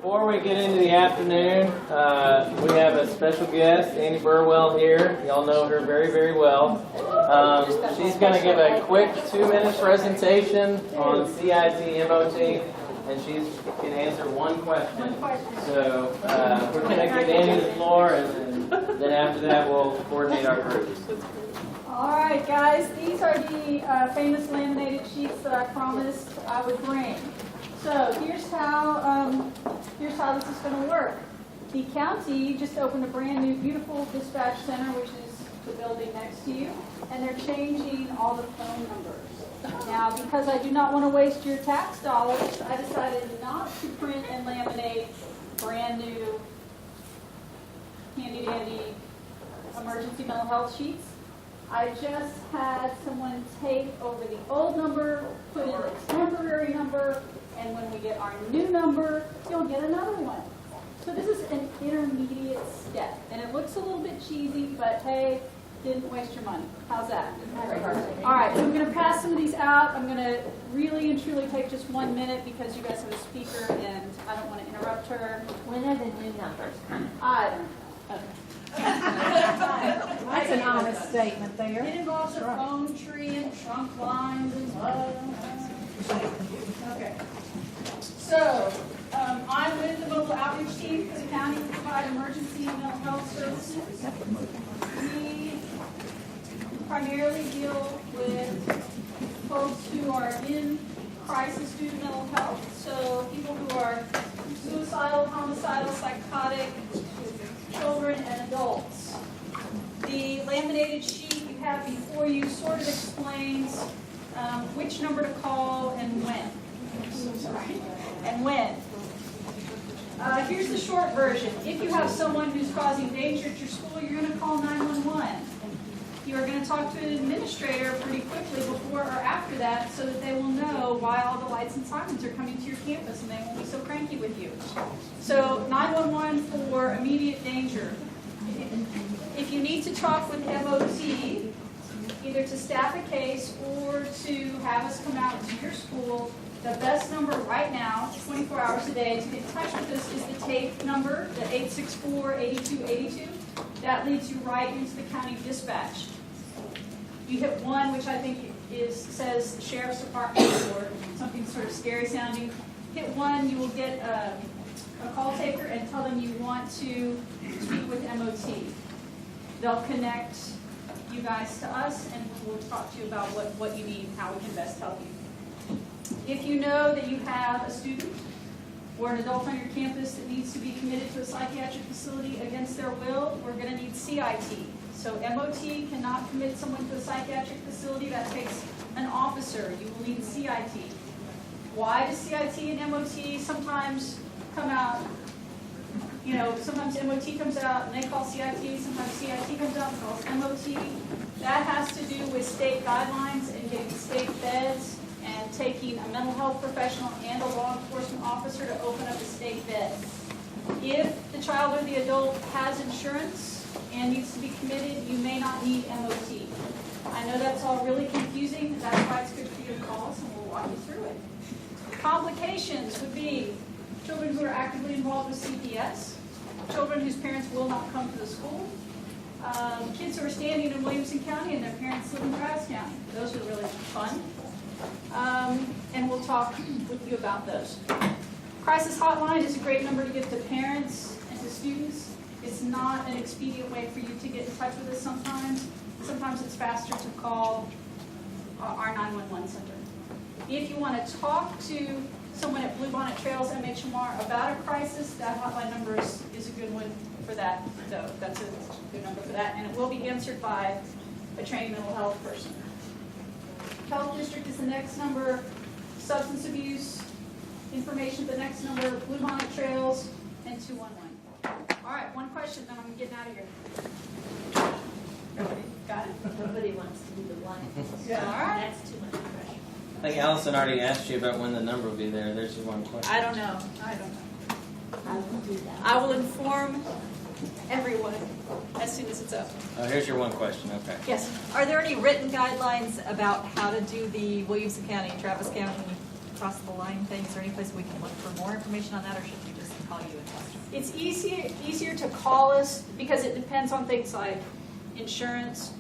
Before we get into the afternoon, we have a special guest, Annie Burwell here. Y'all know her very, very well. She's going to give a quick 2-minute presentation on CIT MOT, and she can answer one question. So we're going to get Annie to the floor, and then after that we'll coordinate our groups. All right, guys, these are the famous laminated sheets that I promised I would bring. So here's how this is going to work. The county just opened a brand new, beautiful dispatch center, which is the building next to you, and they're changing all the phone numbers. Now, because I do not want to waste your tax dollars, I decided not to print and laminate brand new, handy-dandy emergency mental health sheets. I just had someone take over the old number, put in the temporary number, and when we get our new number, you'll get another one. So this is an intermediate step, and it looks a little bit cheesy, but hey, didn't waste your money. How's that? All right, so I'm going to pass some of these out. I'm going to really and truly take just 1 minute because you guys have a speaker, and I don't want to interrupt her. When are the new numbers? I don't know. Okay. That's an honest statement there. It involves a phone tree and trunk lines and okay. So, I'm with the mobile outreach team for the county to provide emergency mental health services. We primarily deal with folks who are in crisis due to mental health. So, people who are suicidal, homicidal, psychotic, children and adults. The laminated sheet you have before you sort of explains which number to call and when. And when. Here's the short version. If you have someone who's causing danger at your school, you're going to call 911. You are going to talk to an administrator pretty quickly before or after that so that they will know why all the lights and sirens are coming to your campus and they won't be so cranky with you. So 911 for immediate danger. If you need to talk with MOT, either to staff a case or to have us come out to your school, the best number right now, 24 hours a day, to get in touch with us is the tape number, the 864-8282. That leads you right into the county dispatch. You hit 1, which I think says Sheriff's Department or something sort of scary sounding. Hit 1, you will get a call taker and tell them you want to speak with MOT. They'll connect you guys to us and we'll talk to you about what you need and how we can best help you. If you know that you have a student or an adult on your campus that needs to be committed to a psychiatric facility against their will, we're going to need CIT. So MOT cannot commit someone to a psychiatric facility. That takes an officer. You will need CIT. Why does CIT and MOT sometimes come out? You know, sometimes MOT comes out and they call CIT. Sometimes CIT comes out and calls MOT. That has to do with state guidelines and getting state beds and taking a mental health professional and a law enforcement officer to open up a state bed. If the child or the adult has insurance and needs to be committed, you may not need MOT. I know that's all really confusing. That's why it's good for you to call us and we'll walk you through it. Complications would be children who are actively involved with CPS, children whose parents will not come to the school, kids who are standing in Williamson County and their parents live in Travis County. Those are really fun. And we'll talk with you about those. Crisis hotline is a great number to give to parents and to students. It's not an expedient way for you to get in touch with us sometimes. Sometimes it's faster to call our 911 center. If you want to talk to someone at Bluebonnet Trails MHMR about a crisis, that hotline number is a good one for that. So that's a good number for that. And it will be answered by a trained mental health person. Health District is the next number. Substance abuse information, the next number. Bluebonnet Trails and 211. All right, one question, then I'm getting out of here. Nobody got it? Nobody wants to do the one. Yeah. All right. That's too much pressure. I think Allison already asked you about when the number will be there. There's your one question. I don't know. I will do that. I will inform everyone as soon as it's up. Oh, here's your one question. Okay. Yes. Are there any written guidelines about how to do the Williamson County, Travis County, cross the line thing? Is there any place we can look for more information on that, or should we just call you and test them? It's easier to call us because it depends on things like insurance,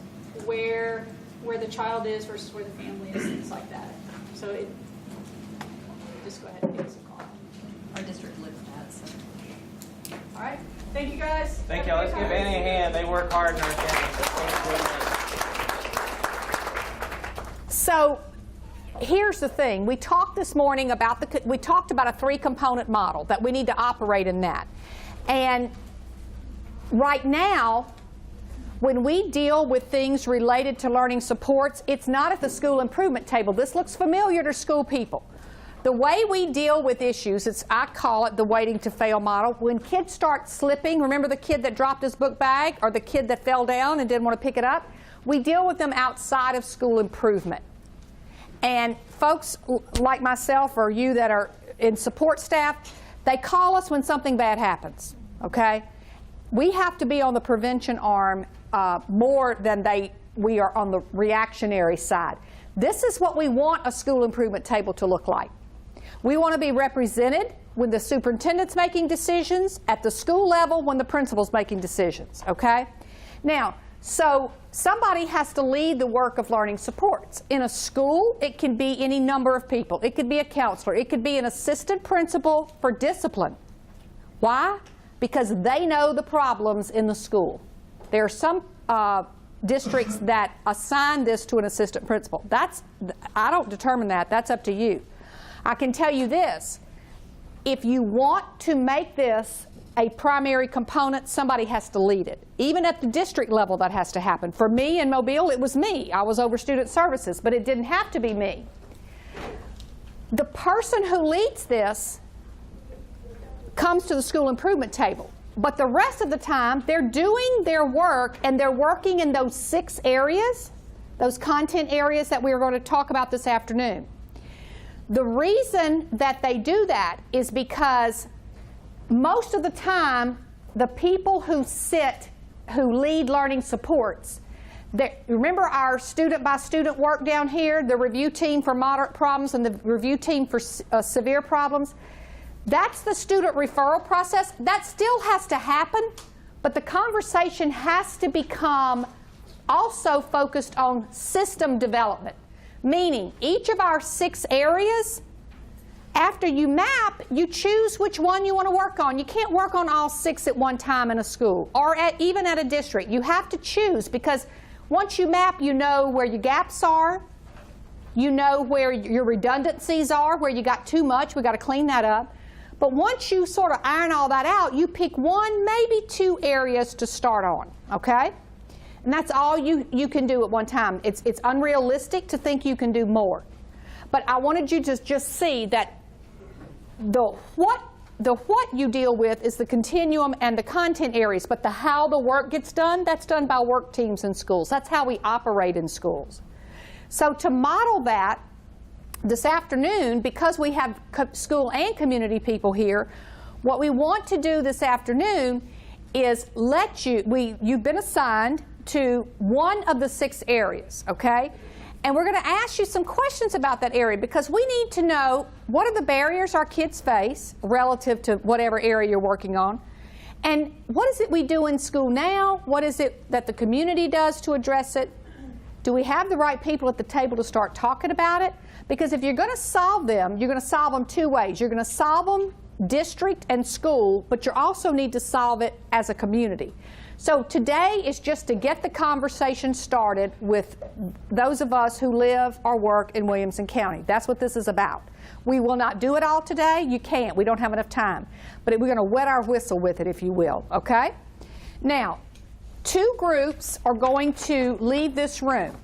where the child is versus where the family is, things like that. So just go ahead and give us a call. Our district lives that, so. All right. Thank you, guys. Thank Have y'all. a Let's great give time. Annie a hand. They work hard in our county. So thank you. So here's the thing. We talked this morning about a 3-component model, that we need to operate in that. And right now, when we deal with things related to learning supports, it's not at the school improvement table. This looks familiar to school people. The way we deal with issues, I call it the waiting to fail model. When kids start slipping, remember the kid that dropped his book bag or the kid that fell down and didn't want to pick it up? We deal with them outside of school improvement. And folks like myself or you that are in support staff, they call us when something bad happens, okay? We have to be on the prevention arm more than we are on the reactionary side. This is what we want a school improvement table to look like. We want to be represented when the superintendent's making decisions, at the school level when the principal's making decisions, okay? Now, so somebody has to lead the work of learning supports. In a school, it can be any number of people. It could be a counselor. It could be an assistant principal for discipline. Why? Because they know the problems in the school. There are some districts that assign this to an assistant principal. I don't determine that. That's up to you. I can tell you this. If you want to make this a primary component, somebody has to lead it. Even at the district level, that has to happen. For me in Mobile, it was me. I was over student services, but it didn't have to be me. The person who leads this comes to the school improvement table. But the rest of the time, they're doing their work and they're working in those 6 areas, those content areas that we are going to talk about this afternoon. The reason that they do that is because most of the time, the people who lead learning supports, remember our student-by-student work down here, the review team for moderate problems and the review team for severe problems? That's the student referral process. That still has to happen, but the conversation has to become also focused on system development, meaning each of our 6 areas, after you map, you choose which one you want to work on. You can't work on all 6 at one time in a school or even at a district. You have to choose, because once you map, you know where your gaps are, you know where your redundancies are, where you got too much, we got to clean that up. But once you sort of iron all that out, you pick 1, maybe 2 areas to start on, okay? And that's all you can do at one time. It's unrealistic to think you can do more. But I wanted you to just see that the what you deal with is the continuum and the content areas, but the how the work gets done, that's done by work teams in schools. That's how we operate in schools. So to model that, this afternoon, because we have school and community people here, what we want to do this afternoon is you've been assigned to one of the 6 areas, okay? And we're going to ask you some questions about that area, because we need to know what are the barriers our kids face relative to whatever area you're working on, and what is it we do in school now? What is it that the community does to address it? Do we have the right people at the table to start talking about it? Because if you're going to solve them, you're going to solve them 2 ways. You're going to solve them district and school, but you also need to solve it as a community. So today is just to get the conversation started with those of us who live or work in Williamson County. That's what this is about. We will not do it all today. You can't. We don't have enough time. But we're going to wet our whistle with it, if you will, okay? Now, 2 groups are going to leave this room.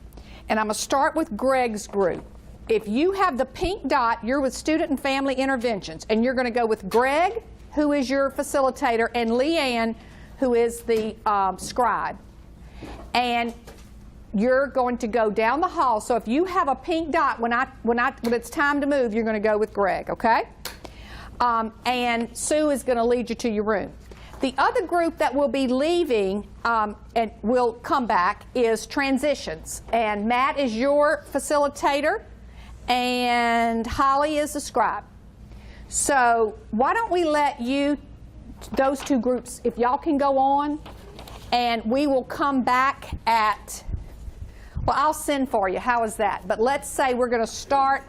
And I'm going to start with Greg's group. If you have the pink dot, you're with Student and Family Interventions, and you're going to go with Greg, who is your facilitator, and Leanne, who is the scribe. And you're going to go down the hall. So if you have a pink dot, when it's time to move, you're going to go with Greg, okay? And Sue is going to lead you to your room. The other group that will be leaving and will come back is Transitions. And Matt is your facilitator, and Holly is the scribe. So why don't we let you those two groups, if y'all can go on, and we will come back at, well, I'll send for you. How is that? But let's say we're going to start,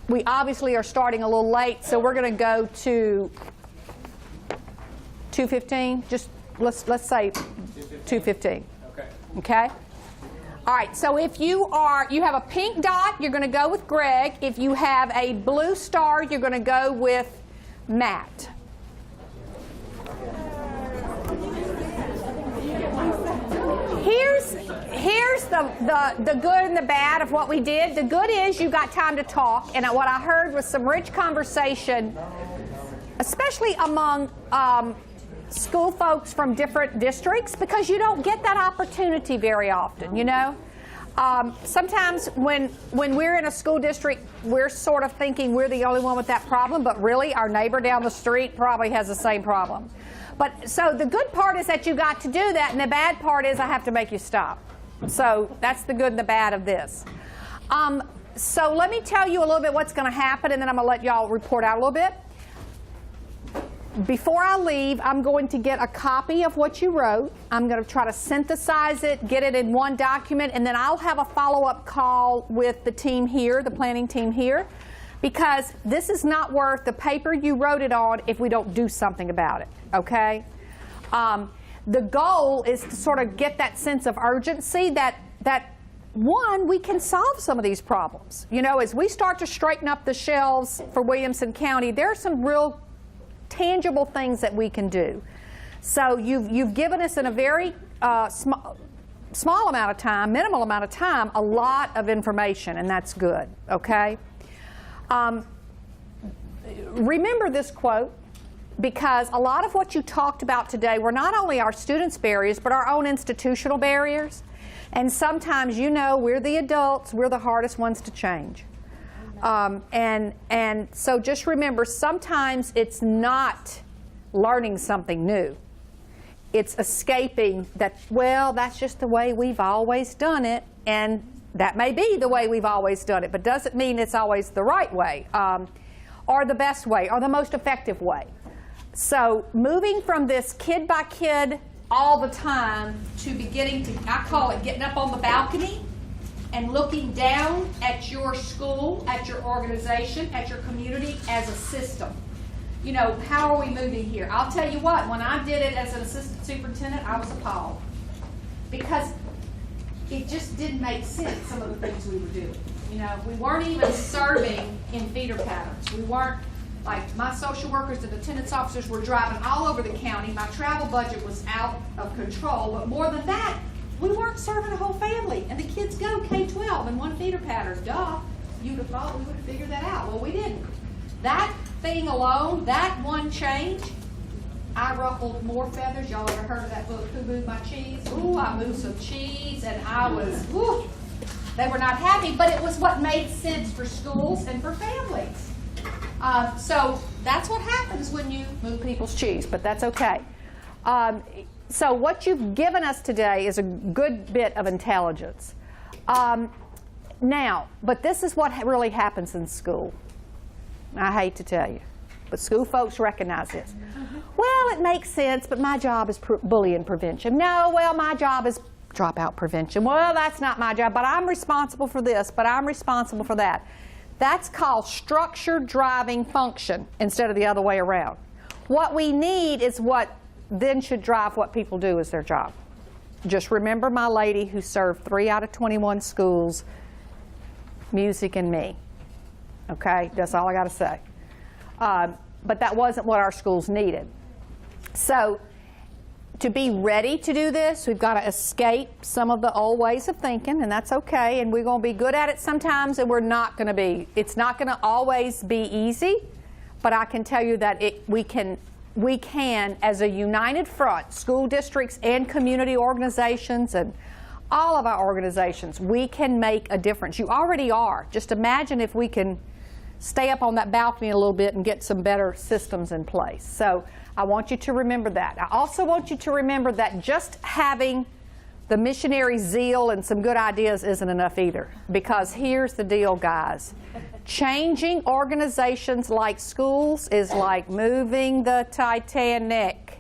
we obviously are starting a little late, so we're going to go to 2:15. Just let's say 2:15. Okay. Okay? All right, so if you have a pink dot, you're going to go with Greg. If you have a blue star, you're going to go with Matt. Here's the good and the bad of what we did. The good is you got time to talk, and what I heard was some rich conversation, especially among school folks from different districts, because you don't get that opportunity very often, you know. Sometimes when we're in a school district, we're sort of thinking we're the only one with that problem, but really our neighbor down the street probably has the same problem. But so the good part is that you got to do that, and the bad part is I have to make you stop. So that's the good and the bad of this. So let me tell you a little bit what's going to happen, and then I'm going to let y'all report out a little bit. Before I leave, I'm going to get a copy of what you wrote. I'm going to try to synthesize it, get it in one document, and then I'll have a follow-up call with the team here, the planning team here, because this is not worth the paper you wrote it on if we don't do something about it, okay? The goal is to sort of get that sense of urgency that one, we can solve some of these problems. You know, as we start to straighten up the shelves for Williamson County, there are some real tangible things that we can do. So you've given us in a very small amount of time, minimal amount of time, a lot of information, and that's good, okay? Remember this quote, because a lot of what you talked about today were not only our students' barriers, but our own institutional barriers. And sometimes, you know, we're the adults, we're the hardest ones to change. And so just remember, sometimes it's not learning something new. It's escaping that, well, that's just the way we've always done it, and that may be the way we've always done it, but doesn't mean it's always the right way, or the best way, or the most effective way. So moving from this kid by kid all the time to beginning to, I call it getting up on the balcony and looking down at your school, at your organization, at your community as a system. You know, how are we moving here? I'll tell you what, when I did it as an assistant superintendent, I was appalled. Because it just didn't make sense, some of the things we were doing. You know, we weren't even serving in feeder patterns. We weren't, like, my social workers and attendance officers were driving all over the county. My travel budget was out of control. But more than that, we weren't serving a whole family. And the kids go K-12 in one feeder pattern. Duh. You'd have thought we would have figured that out. Well, we didn't. That thing alone, that one change, I ruffled more feathers. Y'all ever heard of that book, Who Moved My Cheese? Ooh, I moved some cheese, and I was, ooh, they were not happy, but it was what made sense for schools and for families. So that's what happens when you move people's cheese, but that's okay. So what you've given us today is a good bit of intelligence. Now, but this is what really happens in school. I hate to tell you, but school folks recognize this. Well, it makes sense, but my job is bullying prevention. No, well, my job is dropout prevention. Well, that's not my job, but I'm responsible for this, but I'm responsible for that. That's called structure driving function instead of the other way around. What we need is what then should drive what people do as their job. Just remember my lady who served 3 out of 21 schools, music and me. Okay, that's all I got to say. But that wasn't what our schools needed. So to be ready to do this, we've got to escape some of the old ways of thinking, and that's okay. And we're going to be good at it sometimes, and we're not going to be. It's not going to always be easy, but I can tell you that we can, as a united front, school districts and community organizations and all of our organizations, we can make a difference. You already are. Just imagine if we can stay up on that balcony a little bit and get some better systems in place. So I want you to remember that. I also want you to remember that just having the missionary zeal and some good ideas isn't enough either. Because here's the deal, guys. Changing organizations like schools is like moving the Titanic.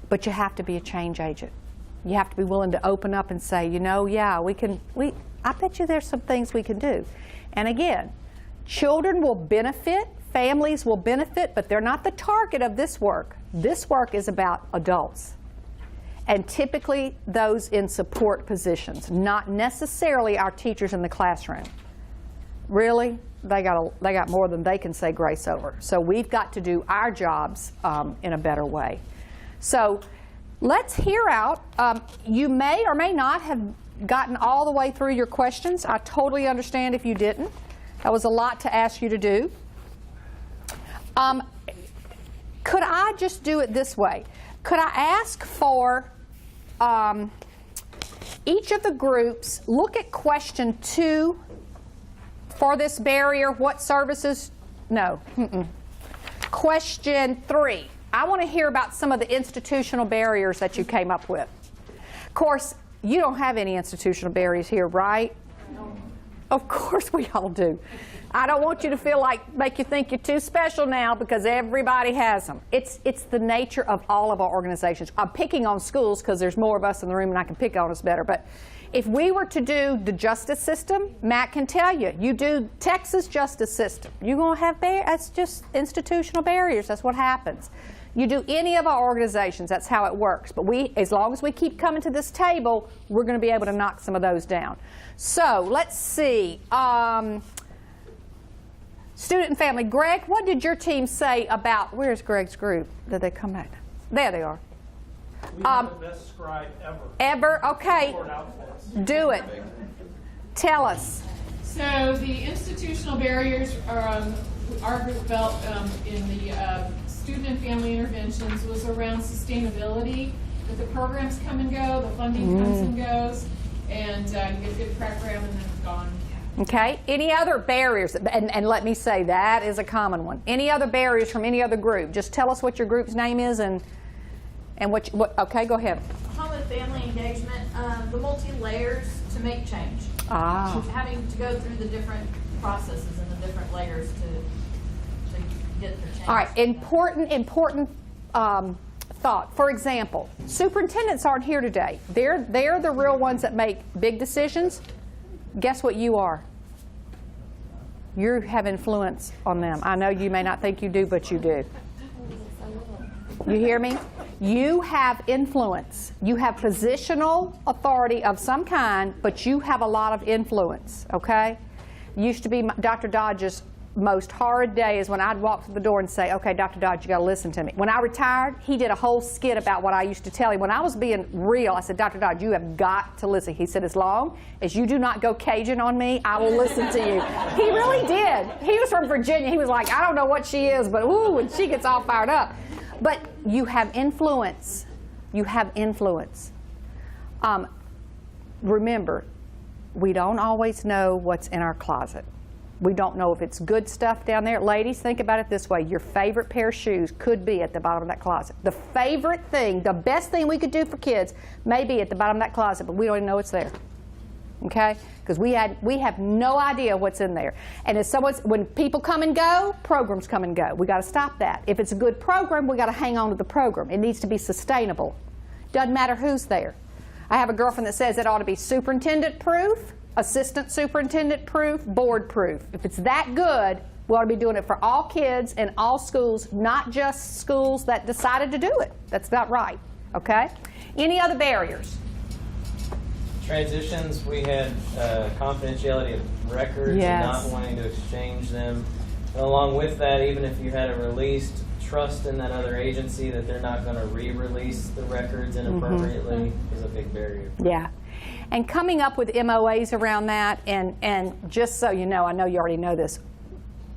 But you have to be a change agent. You have to be willing to open up and say, you know, yeah, I bet you there's some things we can do. And again, children will benefit, families will benefit, but they're not the target of this work. This work is about adults. And typically those in support positions, not necessarily our teachers in the classroom. Really, they got more than they can say grace over. So we've got to do our jobs in a better way. So let's hear out. You may or may not have gotten all the way through your questions. I totally understand if you didn't. That was a lot to ask you to do. Could I just do it this way? Could I ask for each of the groups, look at question 2 for this barrier, what services? No. Question 3. I want to hear about some of the institutional barriers that you came up with. Of course, you don't have any institutional barriers here, right? No. Of course we all do. I don't want you to make you think you're too special now because everybody has them. It's the nature of all of our organizations. I'm picking on schools because there's more of us in the room and I can pick on us better. But if we were to do the justice system, Matt can tell you, you do Texas justice system, you're going to have that's just institutional barriers. That's what happens. You do any of our organizations, that's how it works. But as long as we keep coming to this table, we're going to be able to knock some of those down. So let's see. Student and family. Greg, what did your team say about, where's Greg's group? Did they come back? There they are. We have the best scribe ever. Ever? Okay. Do it. Tell us. So the institutional barriers are, our group felt in the student and family interventions was around sustainability, that the programs come and go, the funding comes and goes, and you get a good program and then it's gone. Okay. Any other barriers? And let me say, that is a common one. Any other barriers from any other group? Just tell us what your group's name is and what okay, go ahead. Home and family engagement, the multi-layers to make change. Having to go through the different processes and the different layers to get the change. All right. Important thought. For example, superintendents aren't here today. They're the real ones that make big decisions. Guess what you are? You have influence on them. I know you may not think you do, but you do. You hear me? You have influence. You have positional authority of some kind, but you have a lot of influence, okay? Used to be Dr. Dodge's most horrid day is when I'd walk through the door and say, okay, Dr. Dodge, you got to listen to me. When I retired, he did a whole skit about what I used to tell him. When I was being real, I said, Dr. Dodge, you have got to listen. He said, as long as you do not go Cajun on me, I will listen to you. He really did. He was from Virginia. He was like, I don't know what she is, but ooh, when she gets all fired up. But you have influence. You have influence. Remember, we don't always know what's in our closet. We don't know if it's good stuff down there. Ladies, think about it this way. Your favorite pair of shoes could be at the bottom of that closet. The favorite thing, the best thing we could do for kids may be at the bottom of that closet, but we don't even know it's there. Okay? Because we have no idea what's in there. And when people come and go, programs come and go. We got to stop that. If it's a good program, we got to hang on to the program. It needs to be sustainable. Doesn't matter who's there. I have a girlfriend that says it ought to be superintendent proof, assistant superintendent proof, board proof. If it's that good, we ought to be doing it for all kids in all schools, not just schools that decided to do it. That's not right. Okay? Any other barriers? Transitions, we had confidentiality of records and not wanting to exchange them. And along with that, even if you had a released trust in that other agency that they're not going to re-release the records inappropriately is a big barrier. Yeah. And coming up with MOAs around that, and just so you know, I know you already know this,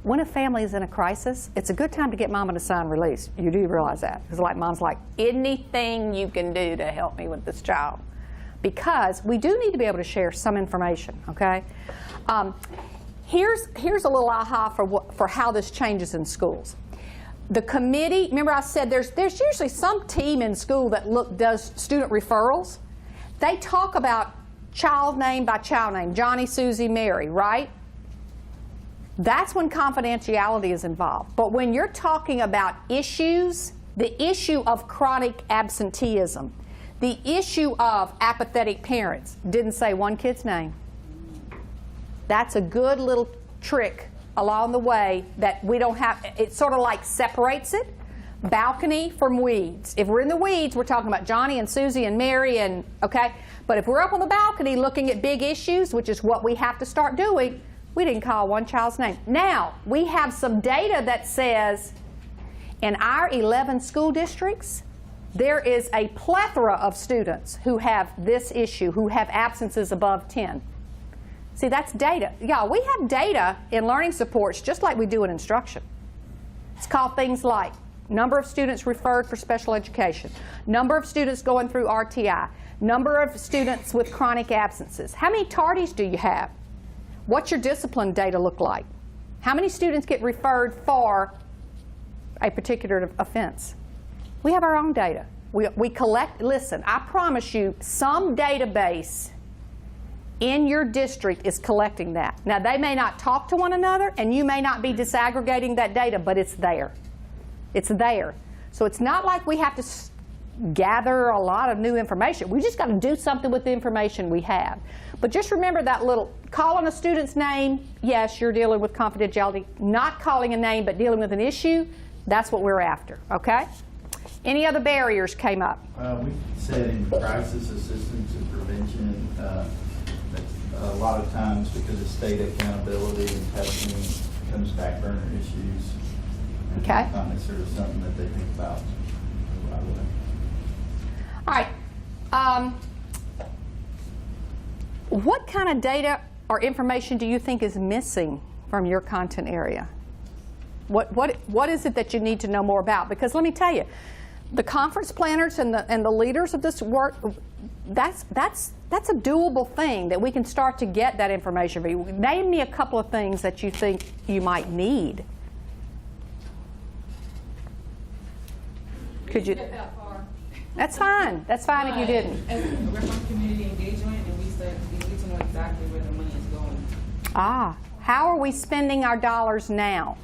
when a family is in a crisis, it's a good time to get mama to sign release. You do realize that. Because mom's like, anything you can do to help me with this child. Because we do need to be able to share some information, okay? Here's a little aha for how this changes in schools. The committee, remember I said there's usually some team in school that does student referrals. they talk about child name by child name, Johnny, Susie, Mary, right? That's when confidentiality is involved. But when you're talking about issues, the issue of chronic absenteeism, the issue of apathetic parents, didn't say one kid's name. That's a good little trick along the way that we don't have. It sort of like separates it. Balcony from weeds. If we're in the weeds, we're talking about Johnny and Susie and Mary and, okay? But if we're up on the balcony looking at big issues, which is what we have to start doing, we didn't call one child's name. Now, we have some data that says in our 11 school districts, there is a plethora of students who have this issue, who have absences above 10. See, that's data. Y'all, we have data in learning supports just like we do in instruction. It's called things like number of students referred for special education, number of students going through RTI, number of students with chronic absences. How many tardies do you have? What's your discipline data look like? How many students get referred for a particular offense? We have our own data. We collect, listen, I promise you, some database in your district is collecting that. Now, they may not talk to one another, and you may not be disaggregating that data, but it's there. It's there. So it's not like we have to gather a lot of new information. We just got to do something with the information we have. But just remember that little calling a student's name, yes, you're dealing with confidentiality. Not calling a name, but dealing with an issue, that's what we're after, okay? Any other barriers came up? We said in crisis assistance and prevention, that's a lot of times because of state accountability and testing becomes back burner issues. And Okay. it's not necessarily something that they think about right away. All right. What kind of data or information do you think is missing from your content area? What is it that you need to know more about? Because let me tell you, the conference planners and the leaders of this work, that's a doable thing that we can start to get that information. Name me a couple of things that you think you might need. Could you? Get that far. That's fine. That's fine if you didn't. We're from community engagement, and we need to know exactly where the money is going. Ah, how are we spending our dollars now?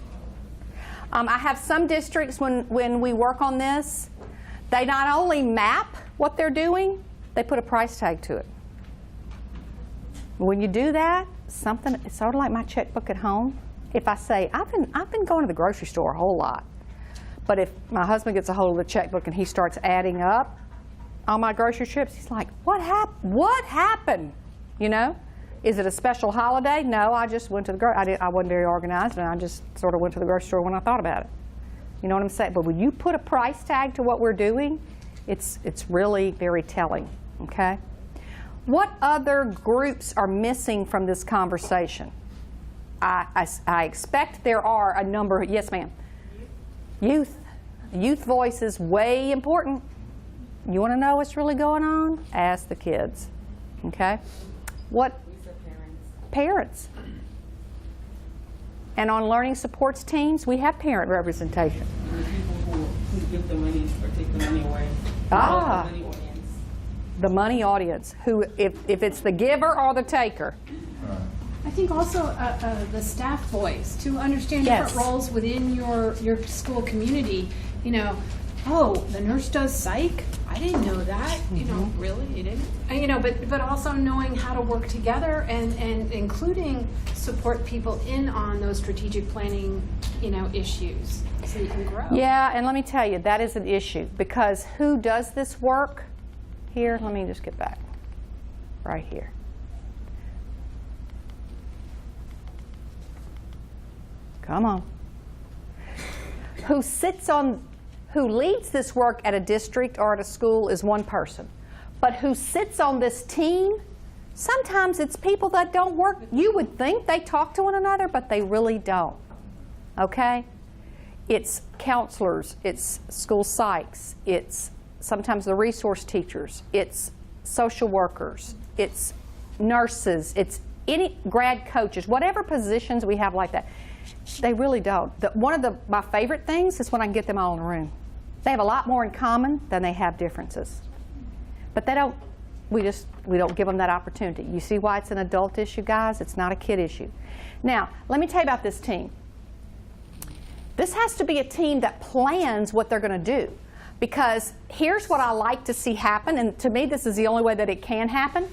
I have some districts when we work on this, they not only map what they're doing, they put a price tag to it. When you do that, it's sort of like my checkbook at home. If I say, I've been going to the grocery store a whole lot, but if my husband gets a hold of the checkbook and he starts adding up all my grocery trips, he's like, what happened? You know? Is it a special holiday? No, I just went to the I wasn't very organized, and I just sort of went to the grocery store when I thought about it. You know what I'm saying? But when you put a price tag to what we're doing, it's really very telling, okay? What other groups are missing from this conversation? I expect there are a number. Yes, ma'am. Youth. Youth voice is way important. You want to know what's really going on? Ask the kids, okay? What? Parents. And on learning supports teams, we have parent representation. And the people who give the money or take the money away. Ah. The money audience. The money audience, who, if it's the giver or the taker. I think also the staff voice, to understand Yes. different roles within your school community. You know, oh, the nurse does psych? I didn't know that. You know, really? You didn't? You know, but also knowing how to work together and including support people in on those strategic planning, you know, issues so you can grow. Yeah, and let me tell you, that is an issue, because who does this work here? Let me just get back. Right here. Come on. Who leads this work at a district or at a school is one person. But who sits on this team, sometimes it's people that don't work. You would think they talk to one another, but they really don't. Okay? It's counselors, it's school psychs, it's sometimes the resource teachers, it's social workers, it's nurses, it's any grad coaches, whatever positions we have like that. They really don't. One of my favorite things is when I can get them all in a room. They have a lot more in common than they have differences. But they don't We don't give them that opportunity. You see why it's an adult issue, guys? It's not a kid issue. Now, let me tell you about this team. This has to be a team that plans what they're going to do. Because here's what I like to see happen, and to me this is the only way that it can happen,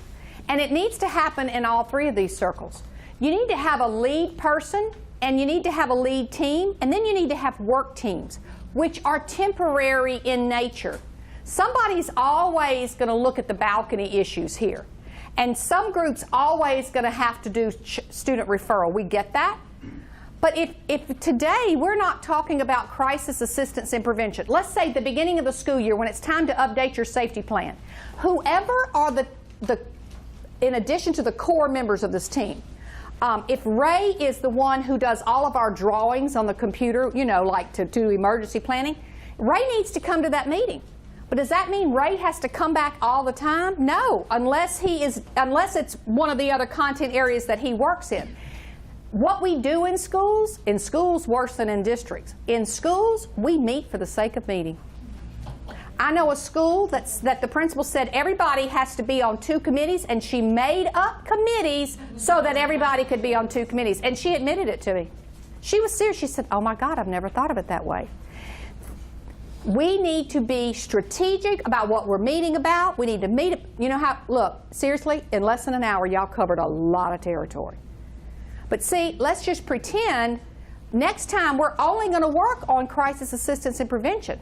and it needs to happen in all three of these circles. You need to have a lead person, and you need to have a lead team, and then you need to have work teams, which are temporary in nature. Somebody's always going to look at the balcony issues here, and some groups always going to have to do student referral. We get that. But if today we're not talking about crisis assistance and prevention, let's say the beginning of the school year when it's time to update your safety plan, whoever are in addition to the core members of this team, if Ray is the one who does all of our drawings on the computer, you know, like to do emergency planning, Ray needs to come to that meeting. But does that mean Ray has to come back all the time? No, unless it's one of the other content areas that he works in. What we do in schools worse than in districts. In schools, we meet for the sake of meeting. I know a school that the principal said everybody has to be on 2 committees, and she made up committees so that everybody could be on 2 committees. And she admitted it to me. She was serious. She said, oh my God, I've never thought of it that way. We need to be strategic about what we're meeting about. We need to meet, you know how, look, seriously, in less than an hour, y'all covered a lot of territory. But see, let's just pretend next time we're only going to work on crisis assistance and prevention.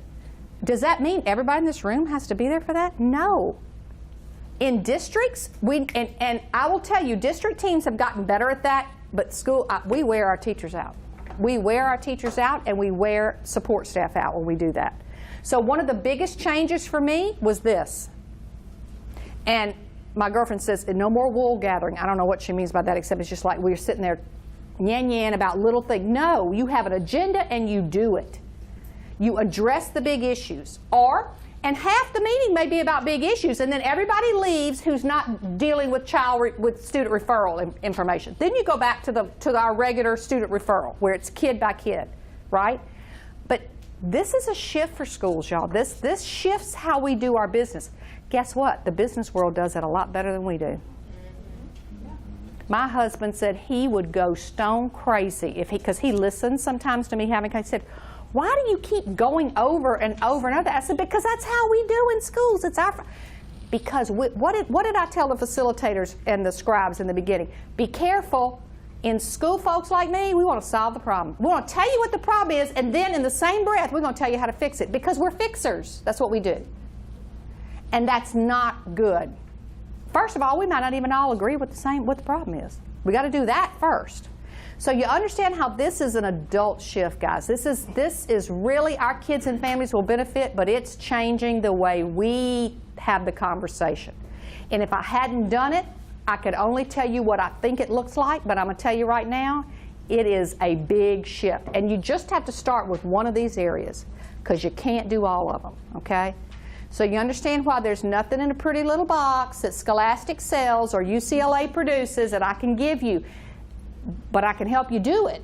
Does that mean everybody in this room has to be there for that? No. In districts, and I will tell you, district teams have gotten better at that, but school, we wear our teachers out. We wear our teachers out, and we wear support staff out when we do that. So one of the biggest changes for me was this. And my girlfriend says, no more wool gathering. I don't know what she means by that, except it's just like we're sitting there yan about little things. No, you have an agenda and you do it. You address the big issues. And half the meeting may be about big issues, and then everybody leaves who's not dealing with student referral information. Then you go back to our regular student referral, where it's kid by kid, right? But this is a shift for schools, y'all. This shifts how we do our business. Guess what? The business world does it a lot better than we do. My husband said he would go stone crazy because he listens sometimes to me having. I said, "Why do you keep going over and over and over?" I said, "Because that's how we do in schools. It's our." Because what did I tell the facilitators and the scribes in the beginning? Be careful. In school folks like me, we want to solve the problem. We want to tell you what the problem is, and then in the same breath, we're going to tell you how to fix it because we're fixers. That's what we do. And that's not good. First of all, we might not even all agree with what the problem is. We got to do that first. So you understand how this is an adult shift, guys. This is really, our kids and families will benefit, but it's changing the way we have the conversation. And if I hadn't done it, I could only tell you what I think it looks like, but I'm going to tell you right now, it is a big shift. And you just have to start with one of these areas because you can't do all of them, okay? So you understand why there's nothing in a pretty little box that Scholastic sells or UCLA produces that I can give you, but I can help you do it.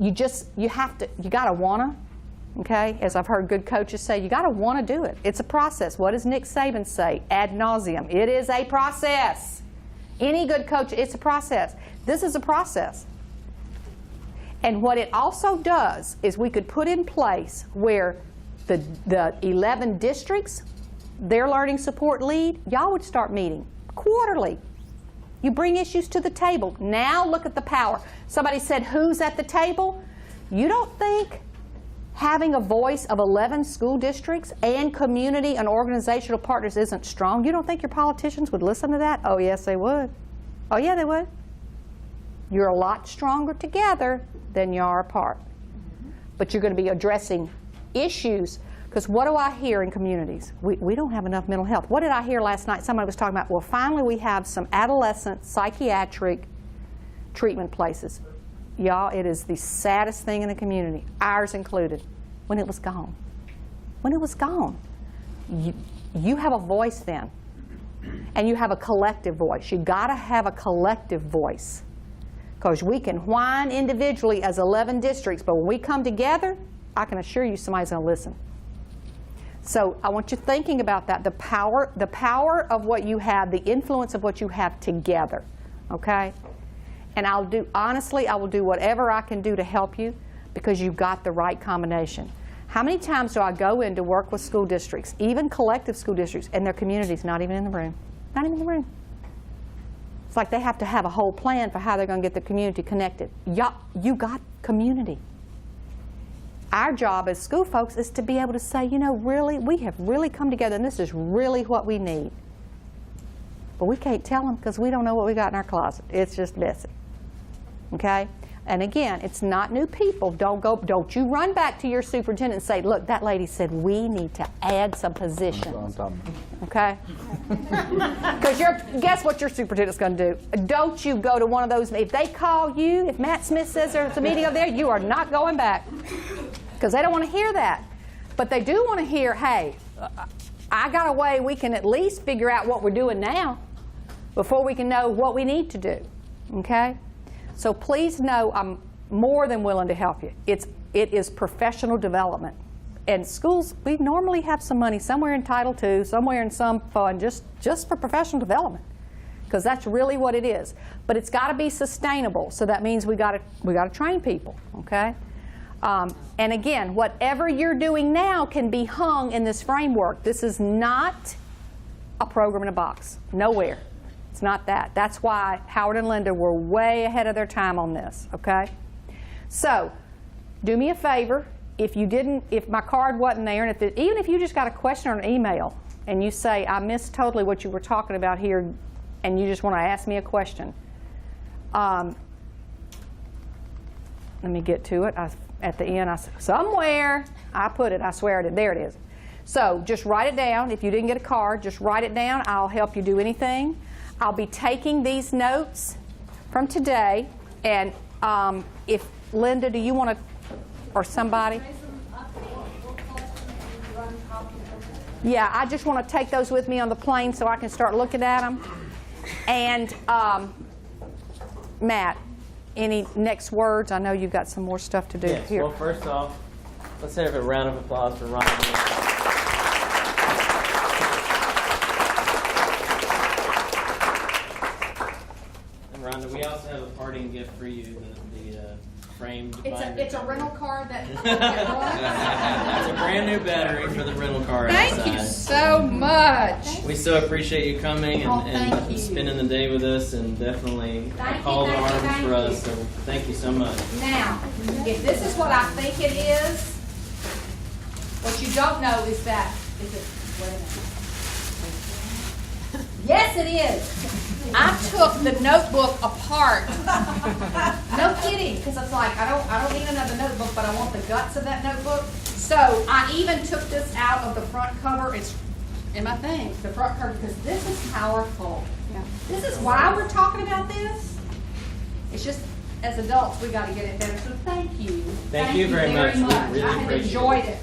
You got to want to, okay? As I've heard good coaches say, you got to want to do it. It's a process. What does Nick Saban say? Ad nauseum. It is a process. Any good coach, it's a process. This is a process. And what it also does is we could put in place where the 11 districts, their learning support lead, y'all would start meeting quarterly. You bring issues to the table. Now look at the power. Somebody said, who's at the table? You don't think having a voice of 11 school districts and community and organizational partners isn't strong? You don't think your politicians would listen to that? Oh, yes, they would. Oh, yeah, they would. You're a lot stronger together than you are apart. But you're going to be addressing issues, because what do I hear in communities? We don't have enough mental health. What did I hear last night? Somebody was talking about, well, finally we have some adolescent psychiatric treatment places. Y'all, it is the saddest thing in the community, ours included, when it was gone. When it was gone. You have a voice then, and you have a collective voice. You've got to have a collective voice, because we can whine individually as 11 districts, but when we come together, I can assure you somebody's going to listen. So I want you thinking about that, the power of what you have, the influence of what you have together, okay? And honestly, I will do whatever I can do to help you because you've got the right combination. How many times do I go in to work with school districts, even collective school districts, and their community's not even in the room? Not even in the room. It's like they have to have a whole plan for how they're going to get the community connected. You got community. Our job as school folks is to be able to say, you know, really, we have really come together, and this is really what we need. But we can't tell them because we don't know what we got in our closet. It's just messy. Okay? And again, it's not new people. Don't you run back to your superintendent and say, look, that lady said we need to add some positions. Okay? Because guess what your superintendent's going to do? Don't you go to one of those. If they call you, if Matt Smith says there's a meeting over there, you are not going back. Because they don't want to hear that. But they do want to hear, hey, I got a way we can at least figure out what we're doing now before we can know what we need to do. Okay? So please know I'm more than willing to help you. It is professional development. And schools, we normally have some money somewhere in Title II, somewhere in some fund, just for professional development. Because that's really what it is. But it's got to be sustainable. So that means we got to train people. Okay? And again, whatever you're doing now can be hung in this framework. This is not a program in a box. Nowhere. It's not that. That's why Howard and Linda were way ahead of their time on this, okay? So, do me a favor. If my card wasn't there, and even if you just got a question or an email, and you say, I missed totally what you were talking about here, and you just want to ask me a question, let me get to it. At the end, somewhere I put it. I swear it. There it is. So, just write it down. If you didn't get a card, just write it down. I'll help you do anything. I'll be taking these notes from today, and if Linda, do you want to, or somebody? Yeah, I just want to take those with me on the plane so I can start looking at them. And Matt, any next words? I know you've got some more stuff to do yes. here. Well, first off, let's have a round of applause for Rhonda. Rhonda, we also have a parting gift for you, the framed binder. It's a rental car that... It's a brand new battery for the rental car Thank outside. you so much. We so appreciate you coming and thank you. spending the day with us, and definitely Thank you, call to thank you, arms thank for you. us. So thank you so much. Now, if this is what I think it is, what you don't know is that, wait a minute. Yes, it is. I took the notebook apart. No kidding, because it's like, I don't need another notebook, but I want the guts of that notebook. So I even took this out of the front cover. It's in my thing, the front cover, because this is powerful. Yeah. This is why we're talking about this. It's just, as adults, we got to get it better. So thank you. Thank you very much. We really I have appreciate enjoyed it. it.